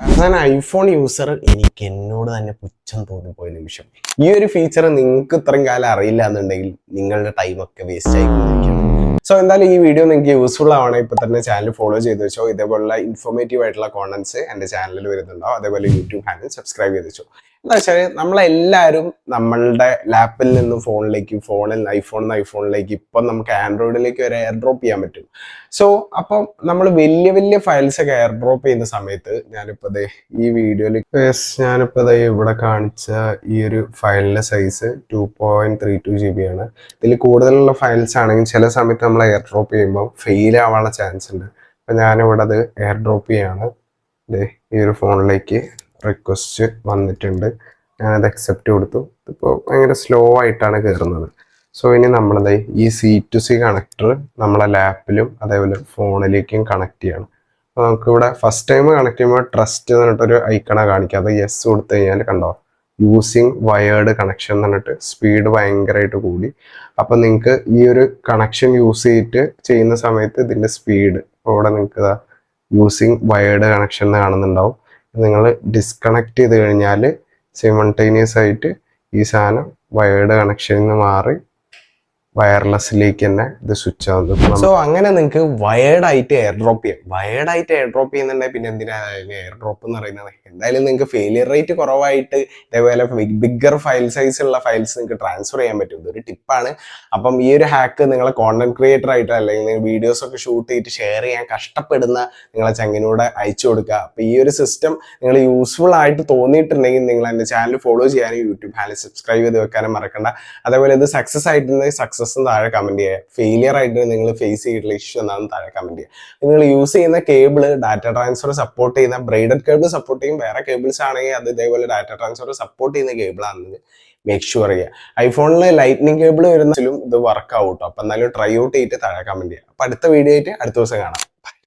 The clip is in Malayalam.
ആസ് ആൻ ഐഫോൺ യൂസർ എനിക്ക് എന്നോട് തന്നെ പുച്ഛം തോന്നിപ്പോയ നിമിഷം. ഈ ഒരു ഫീച്ചർ നിങ്ങൾക്ക് ഇത്രയും കാലം അറിയില്ല എന്നുണ്ടെങ്കിൽ നിങ്ങളുടെ ടൈമൊക്കെ വേസ്റ്റ് ആയിക്കൊണ്ടിരിക്കുകയാണ്. സോ എന്തായാലും ഈ വീഡിയോ നിങ്ങൾക്ക് യൂസ്ഫുൾ ആവണേ ഇപ്പൊ തന്നെ ചാനൽ ഫോളോ ചെയ്ത് വെച്ചോ. ഇതേപോലുള്ള ഇൻഫോർമേറ്റീവ് ആയിട്ടുള്ള കോണ്ടന്റ്സ് എൻ്റെ ചാനലിൽ വരുന്നുണ്ടോ. അതേപോലെ യൂട്യൂബ് ചാനൽ സബ്സ്ക്രൈബ് ചെയ്ത് വെച്ചോ. എന്താ വെച്ചാൽ നമ്മളെല്ലാവരും നമ്മളുടെ ലാപ്പിൽ നിന്നും ഫോണിലേക്ക്, ഐഫോണിലേക്ക് ഇപ്പം നമുക്ക് ആൻഡ്രോയിഡിലേക്ക് വരെ എയർ ഡ്രോപ്പ് ചെയ്യാൻ പറ്റും. സോ അപ്പം നമ്മൾ വലിയ വലിയ ഫയൽസ് ഒക്കെ എയർ ഡ്രോപ്പ് ചെയ്യുന്ന സമയത്ത് ഞാനിപ്പോൾ ഈ വീഡിയോയിൽ ഇവിടെ കാണിച്ച ഈ ഒരു ഫയലിന്റെ സൈസ് 2.32 GB ആണ്. ഇതിൽ കൂടുതലുള്ള ഫയൽസ് ആണെങ്കിൽ ചില സമയത്ത് നമ്മൾ എയർ ഡ്രോപ്പ് ചെയ്യുമ്പോൾ ഫെയിൽ ആവാനുള്ള ചാൻസ് ഉണ്ട്. അപ്പം ഞാനിവിടെ അത് എയർ ഡ്രോപ്പ് ചെയ്യാണ്. ഈ ഒരു ഫോണിലേക്ക് റിക്വസ്റ്റ് വന്നിട്ടുണ്ട്. ഞാനത് അക്സെപ്റ്റ് കൊടുത്തു. ഇപ്പോൾ ഭയങ്കര സ്ലോ ആയിട്ടാണ് കയറുന്നത്. സോ ഇനി നമ്മളത് ഈ C2C കണക്ടർ നമ്മളെ ലാപ്പിലും അതേപോലെ ഫോണിലേക്കും കണക്ട് ചെയ്യണം. അപ്പോൾ നമുക്കിവിടെ ഫസ്റ്റ് ടൈം കണക്ട് ചെയ്യുമ്പോൾ ട്രസ്റ്റ് എന്ന് പറഞ്ഞിട്ടൊരു ഐക്കണ കാണിക്കുക. അത് യെസ് കൊടുത്തു കഴിഞ്ഞാൽ കണ്ടോ, യൂസിങ് വയേർഡ് കണക്ഷൻ എന്ന് പറഞ്ഞിട്ട് സ്പീഡ് ഭയങ്കരമായിട്ട് കൂടി. അപ്പം നിങ്ങൾക്ക് ഈ ഒരു കണക്ഷൻ യൂസ് ചെയ്തിട്ട് ചെയ്യുന്ന സമയത്ത് ഇതിൻ്റെ സ്പീഡ് ഇപ്പോൾ ഇവിടെ നിങ്ങൾക്ക് യൂസിങ് വയേർഡ് കണക്ഷൻ എന്ന് കാണുന്നുണ്ടാവും. നിങ്ങൾ ഡിസ്കണക്ട് ചെയ്ത് കഴിഞ്ഞാൽ സിമൾട്ടേനിയസ് ആയിട്ട് ഈ സാധനം വയേർഡ് കണക്ഷനിൽ നിന്ന് മാറി വയർലെസ്സിലേക്ക് തന്നെ ഇത് സ്വിച്ച് ആവുന്നത്. സോ അങ്ങനെ നിങ്ങൾക്ക് വയേർഡായിട്ട് എയർ ഡ്രോപ്പ് ചെയ്യാം. വയേർഡായിട്ട് എയർ ഡ്രോപ്പ് ചെയ്യുന്നുണ്ടെങ്കിൽ പിന്നെ എന്തിനാണ് എയർ ഡ്രോപ്പ് എന്ന് പറയുന്നത്? എന്തായാലും നിങ്ങൾക്ക് ഫെയിലിയർ റേറ്റ് കുറവായിട്ട് ഇതേപോലെ ബിഗ്ഗർ ഫയൽ സൈസ് ഉള്ള ഫയൽസ് നിങ്ങൾക്ക് ട്രാൻസ്ഫർ ചെയ്യാൻ പറ്റും. ഇതൊരു ടിപ്പാണ്. അപ്പം ഈ ഒരു ഹാക്ക് നിങ്ങളെ കോണ്ടന്റ് ക്രിയേറ്റർ ആയിട്ട് അല്ലെങ്കിൽ നിങ്ങൾ വീഡിയോസ് ഒക്കെ ഷൂട്ട് ചെയ്തിട്ട് ഷെയർ ചെയ്യാൻ കഷ്ടപ്പെടുന്ന നിങ്ങളെ ചങ്ങിനൂടെ അയച്ചു കൊടുക്കുക. അപ്പം ഈ ഒരു സിസ്റ്റം നിങ്ങൾ യൂസ്ഫുൾ ആയിട്ട് തോന്നിയിട്ടുണ്ടെങ്കിൽ നിങ്ങൾ എൻ്റെ ചാനൽ ഫോളോ ചെയ്യാനും യൂട്യൂബ് ചാനൽ സബ്സ്ക്രൈബ് ചെയ്ത് വെക്കാനും മറക്കണ്ട. അതേപോലെ ഇത് സക്സസ് ആയിട്ടുണ്ടെങ്കിൽ സക്സസ് താഴെ കമന്റ് ചെയ്യുക. ഫെയിലിയർ ആയിട്ട് നിങ്ങൾ ഫേസ് ചെയ്തിട്ടുള്ള ഇഷ്യൂ എന്നാണ് താഴെ കമന്റ് ചെയ്യുക. നിങ്ങൾ യൂസ് ചെയ്യുന്ന കേബിള് ഡാറ്റ ട്രാൻസ്ഫർ സപ്പോർട്ട് ചെയ്യുന്ന ബ്രൈഡഡ് കേബിൾ സപ്പോർട്ട് ചെയ്യും. വേറെ കേബിൾസ് ആണെങ്കിൽ അത് ഇതേപോലെ ഡാറ്റ ട്രാൻസ്ഫർ സപ്പോർട്ട് ചെയ്യുന്ന കേബിളാണെന്ന് മേക്ക് ഷുവർ ചെയ്യുക. ഐഫോണിൽ ലൈറ്റ്നിങ് കേബിൾ വരുന്നതിലും ഇത് വർക്ക് ആവും കേട്ടോ. അപ്പം എന്നാലും ട്രൈ ഔട്ട് ചെയ്തിട്ട് താഴെ കമന്റ് ചെയ്യുക. അപ്പം അടുത്ത വീഡിയോ ആയിട്ട് അടുത്ത ദിവസം കാണാം.